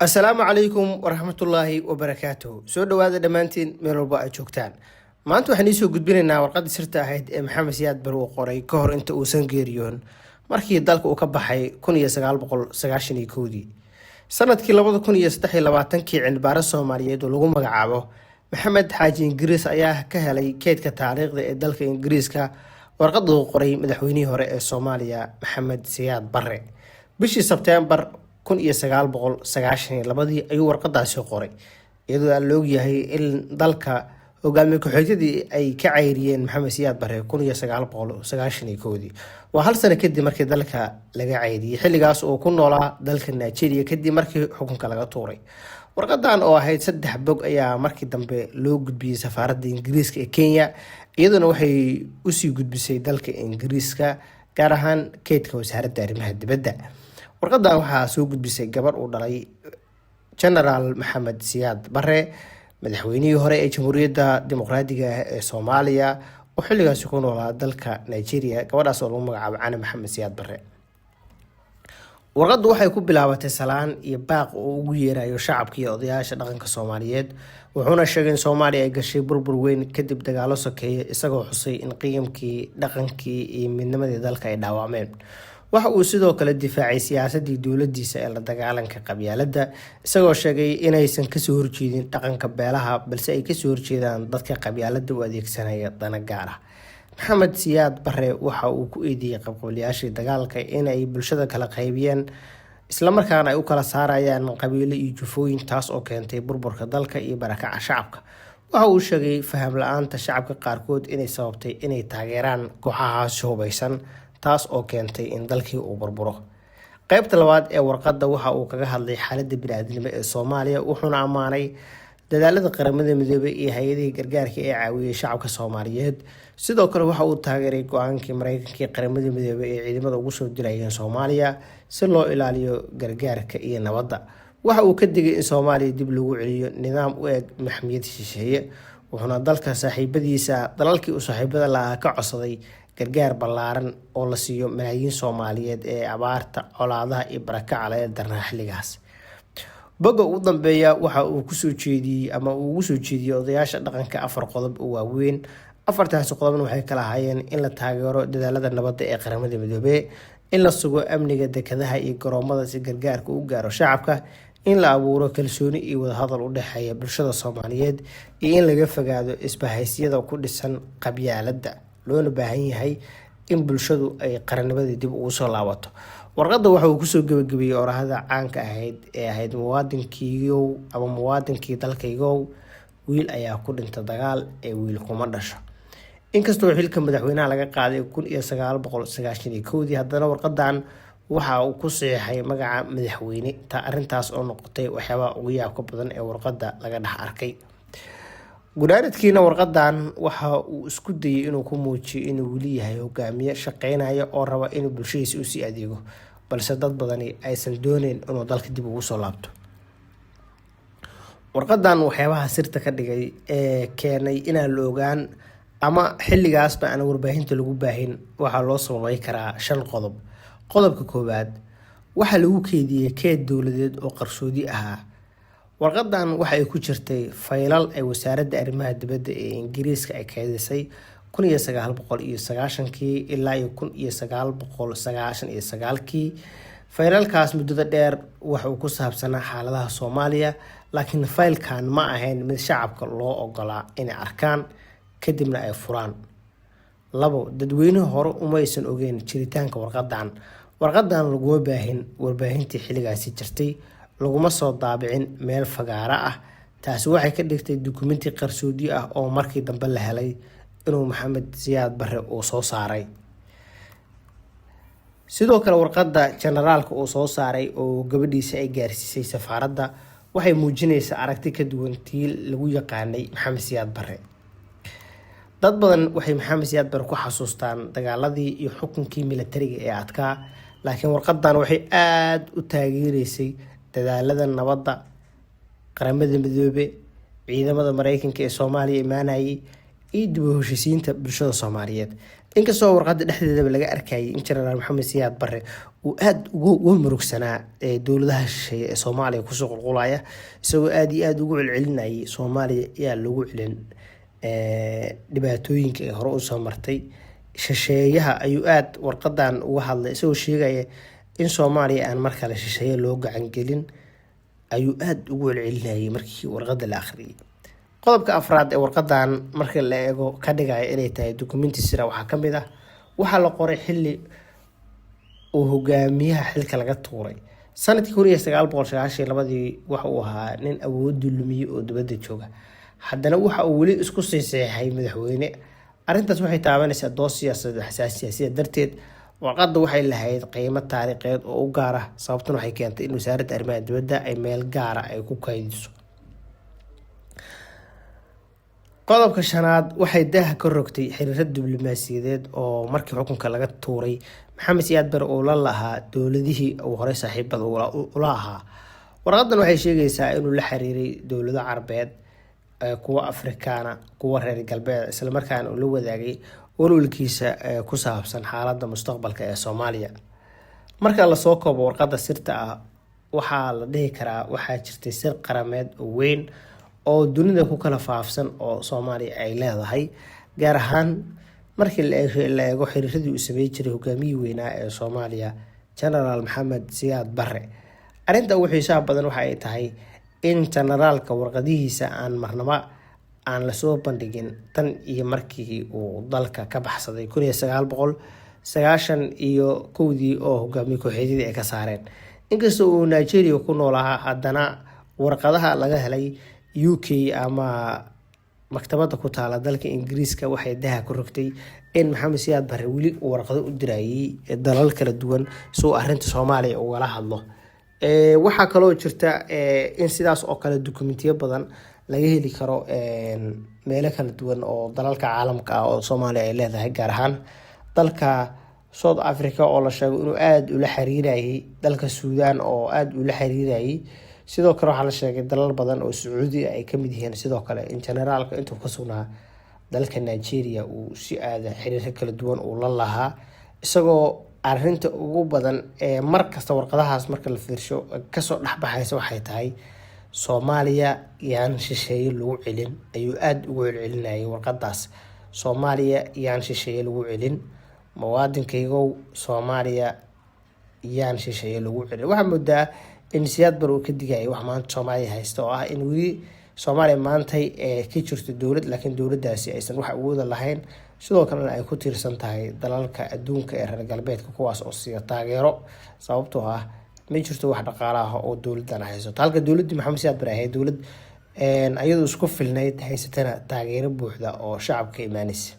Assalaamu calaykum waraxmatullaahi wabarakaatuhu. Soo dhawaada dhammaantiin meel walba aad joogtaan. Maanta waxaan iisoo gudbinaynaa warqaddii sirta ahayd ee Maxamed Siyaad Barre uu qoray ka hor inta uusan geeriyoon markii dalka uu ka baxay 1991. Sanadkii 2023 cilmi-baaris Soomaaliyeed oo lagu magacaabo Maxamed Xaaji Ingiriis ayaa ka helay keydka taariikhda ee dalka Ingiriiska warqadda uu qoray madaxweynihii hore ee Soomaaliya Maxamed Siyaad Barre. Bishii Sebteembar 1992 ayuu warqadaasi qoray iyadoo la og yahay in dalka hogaamiye ku-xigeenadii ay ka cayriyeen Maxamed Siyaad Barre 1991. waa hal sano kadib markii dalka laga cayriyay xilligaas oo ku noolaa dalka Nigeria kadib markii xukunka laga tuuray. Warqadan oo ahayd 3 bog ayaa markii dambe loo gudbiyay safaaradda Ingiriiska ee Kenya iyaduna waxay u sii gudbisay dalka Ingiriiska gaar ahaan keydka wasaaradda arrimaha dibadda. warqadan waxaa soo gudbisay gabar uu dhalay General Maxamed Siyaad Barre madaxweynihii hore ee Jamhuuriyadda Dimuqraadiga ah ee Soomaaliya oo xilligaas ku noolaa dalka Nigeria. gabadhaas oo lagu magacaabo Cali Maxamed Siyaad Barre. warqaddu waxay ku bilaabatay salaan iyo baaq oo ugu yeerayo shacabka iyo odayaasha dhaqanka Soomaaliyeed wuxuuna sheegay in Soomaaliya ay gashay burbur weyn kadib dagaallo sokeeye isagoo xusay in qiyamkii dhaqankii iyo midnimadii dalka ay dhaawacmeen. waxa uu sidoo kale difaacay siyaasadii dowladdiisa ee la dagaalanka qabyaaladda isagoo sheegay inaysan kasoo horjeedin dhaqanka beelaha balse ay kasoo horjeedaan dadka qabyaaladda u adeegsanaya dana gaar ah. Maxamed Siyaad Barre waxa uu ku eedeeyay qabqablayaashii dagaalka inay bulshada kala qaybiyeen isla markaana ay u kala saarayaan qabiilo iyo jufooyin taas oo keentay burburka dalka iyo barakaca shacabka. waxa uu sheegay faham la-aanta shacabka qaarkood inay sababtay inay taageeraan kooxahaas hubaysan taas oo keentay in dalkii uu burburo. qaybta labaad ee warqadda waxa uu kaga hadlay xaaladda bini'aadanimo ee Soomaaliya wuxuuna ammaanay dadaalada qaramada midoobay iyo hay'adaha gargaarka ee caawiyay shacabka Soomaaliyeed. sidoo kale waxa uu taageeray go'aankii Mareykanka ee qaramada midoobay ee ciidamada ugu soo dilayeen Soomaaliya si loo ilaaliyo gargaarka iyo nabadda. waxa uu ka digay in Soomaaliya dib loogu celiyo nidaam u eg maxkamad shisheeye wuxuuna dalalkii uu saaxiibada lahaa ka codsaday gargaar ballaaran oo la siiyo malaayiin Soomaaliyeed ee abaarta, colaadaha iyo barakaca la darnaa xilligaas. boga ugu dambeeya waxa uu ugu soo jeediyay odayaasha dhaqanka 4 qodob oo waaweyn. 4taas qodobna waxay kala hayeen in la taageero dadaalada nabadda ee qaramada midoobay, in la sugo amniga dekedaha iyo garoomada si gargaarka u gaaro shacabka, in la abuuro kalsooni iyo wadahadal u dhexeeya bulshada Soomaaliyeed iyo in laga fogaado isbahaysiiyada ku dhisan qabyaaladda loona baahan yahay in bulshadu ay qarannimadii dib ugu soo laabato. warqadda waxa uu kusoo gabagabeeyay orahada caanka ahayd muwaadinkii dalkaygow wiil ayaa ku dhinta dagaal ee wiil kuma dhasho. inkastoo xilka madaxweynaha laga qaaday 1991 haddana warqadan waxa uu ku saxiixay magaca madaxweyne arrintaas oo noqotay waxyaabaha ugu yaabka badan ee warqadda laga dhex arkay. gudaaradkiina warqadan waxa uu isku dayay inuu ku muujiyo inuu weli yahay hogaamiye shaqeynaya oo raba inuu bulshadiisa u sii adeego balse dad badani aysan dooneyn inuu dalka dib ugu soo laabto. warqadan waxyaabaha sirta ka dhigay ee keenay inaan la ogaan ama xilligaasba aan warbaahinta lagu baahin waxaa loo sababay karaa 5 qodob. qodobka koowaad waxaa lagu keydiyay keed dowladeed oo qarsoodi ahaa. warqadan waxa ay ku jirtay faylal ay wasaaradda arrimaha dibadda ee Ingiriiska ay kaydisay 1990 ilaa 1999. faylalkaas muddada dheer waxa uu ku saabsanaa xaaladaha Soomaaliya laakiin faylkan ma ahayn mid shacabka loo ogolaa inay arkaan kadibna ay furaan. 2 dadweynuhu hore umaysan ogeyn jiritaanka warqadan laguma baahin warbaahintii xilligaasi jirtay laguma soo daabicin meel fagaara ah. taasi waxay ka dhigtay dukumenti qarsoodi ah oo markii dambe la helay inuu Maxamed Siyaad Barre uu soo saaray. sidoo kale warqadda generaalka uu soo saaray oo gabadhiisa ay gaarsiisay safaaradda waxay muujinaysaa aragti ka duwan tii lagu yaqaanay Maxamed Siyaad Barre. dad badan waxay Maxamed Siyaad Barre ku xasuustaan dagaaladii iyo xukunkii militariga ee adkaa laakiin warqadan waxay aad u taageeraysay dadaalada nabadda, qaramada midoobay, ciidamada Mareykanka ee Soomaaliya imaanayay, iyo dib u heshiisiinta bulshada Soomaaliyeed. Inkastoo warqadda dhexdeedaba laga arkayay in Generaal Maxamed Siyaad Barre uu aad ugu murugsanaa dowladaha shisheeye ee Soomaaliya kusoo qulqulaya, isagoo aad iyo aad ugu celcelinayay Soomaaliya yaa lagu celin dhibaatooyinka ay hore u soo martay. Shisheeyaha ayuu aad warqadan uga hadlay, isagoo sheegaya in Soomaaliya aan mar kale shisheeye loo gacan gelin, ayuu aad ugu celcelinayay markii warqadda la akhriyay. Qodobka afraad ee warqadan marka la eego ka dhigaya inay tahay dukumenti sira waxaa ka mid ah waxaa la qoray xilli uu hogaamiyaha xilka laga tuuray sanadkii 1992 waxa uu ahaa nin awood lumiye oo dibadda jooga, haddana waxa uu weli isku sii saxeexay madaxweyne. Arrintaas waxay taabanaysaa dood siyaasadeed xasaasi ah, darteed warqadda waxay lahayd qiimo taariikheed oo u gaar ah, sababtuna waxay keentay in wasaaradda arrimaha dibadda ay meel gaar ah ay ku kaydiso. qodobka shanaad waxay daaha ka rogtay xiriirada diblomaasiyadeed oo markii xukunka laga tuuray Maxamed Siyaad Barre oo la lahaa dowladihii uu hore saaxiibada ula ahaa. Warqadan waxay sheegaysaa inuu la xiriiray dowlado Carabeed, kuwa Afrikaana, kuwa reer galbeed, isla markaana uu la wadaagay walwalkiisa ku saabsan xaaladda mustaqbalka ee Soomaaliya. Marka la soo koobo warqadda sirta ah, waxaa la dhihi karaa waxaa jirtay sir qarameed oo weyn oo dunida ku kala faafsan oo Soomaaliya ay leedahay, gaar ahaan markii la eego xiriiradii uu sameeyay jiray hogaamiyihii weynaa ee Soomaaliya Generaal Maxamed Siyaad Barre. Arrinta ugu xiisaha badan waxa ay tahay in generaalka warqadihiisa aan marnaba aan la soo bandhigin tan iyo markii uu dalka ka baxsaday 1991 oo hogaamiye kooxeedii ay ka saareen. Inkastoo uu Nigeria ku noolaa, haddana warqadaha laga helay UK ama maktabada ku taala dalka Ingiriiska waxay daha ku rogtay in Maxamed Siyaad Barre weli uu warqado u dirayay dalal kala duwan soo arrinta Soomaaliya ugala hadlo. Waxaa kaloo jirta in sidaas oo kale dokumentiyo badan laga heli karo meelo kala duwan oo dalalka caalamka ah oo Soomaaliya ay leedahay, gaar ahaan dalka South Africa oo la sheego inuu aad ula xiriirayay dalka Suudaan oo aad ula xiriirayay. Sidoo kale waxaa la sheegay dalal badan oo Sacuudi ay ka mid yihiin. Sidoo kale in generaalka intuu ka sugnaa dalka Nigeria uu si aad xiriir kala duwan u la lahaa, isagoo arrinta ugu badan ee markasta warqadahaas marka la fiirsho ka soo dhaxbaxaysa waxay tahay Soomaaliya yaan shisheeye lagu celin. Ayuu aad ugu celcelinayay warqadaas, Soomaaliya yaan shisheeye lagu celin, muwaadinkaygow Soomaaliya yaan shisheeye lagu celin. Waxaa moodaa in Siyaad Barre uu ka digayay wax maanta Soomaaliya haysta oo ah in weli Soomaaliya maantay ka jirto dowlad, laakiin dowladdaasi aysan wax awood lahayn, sidoo kalena ay ku tiirsan tahay dalalka adduunka ee reer galbeedka kuwaas oo siiya taageero, sababtoo ah ma jirto wax dhaqaale ah oo dowladdan haysato. Halka dowladdii Maxamed Siyaad Barre ahayd dowlad iyadoo isku filnayd haysatana taageero buuxda oo shacabka imaanaysa.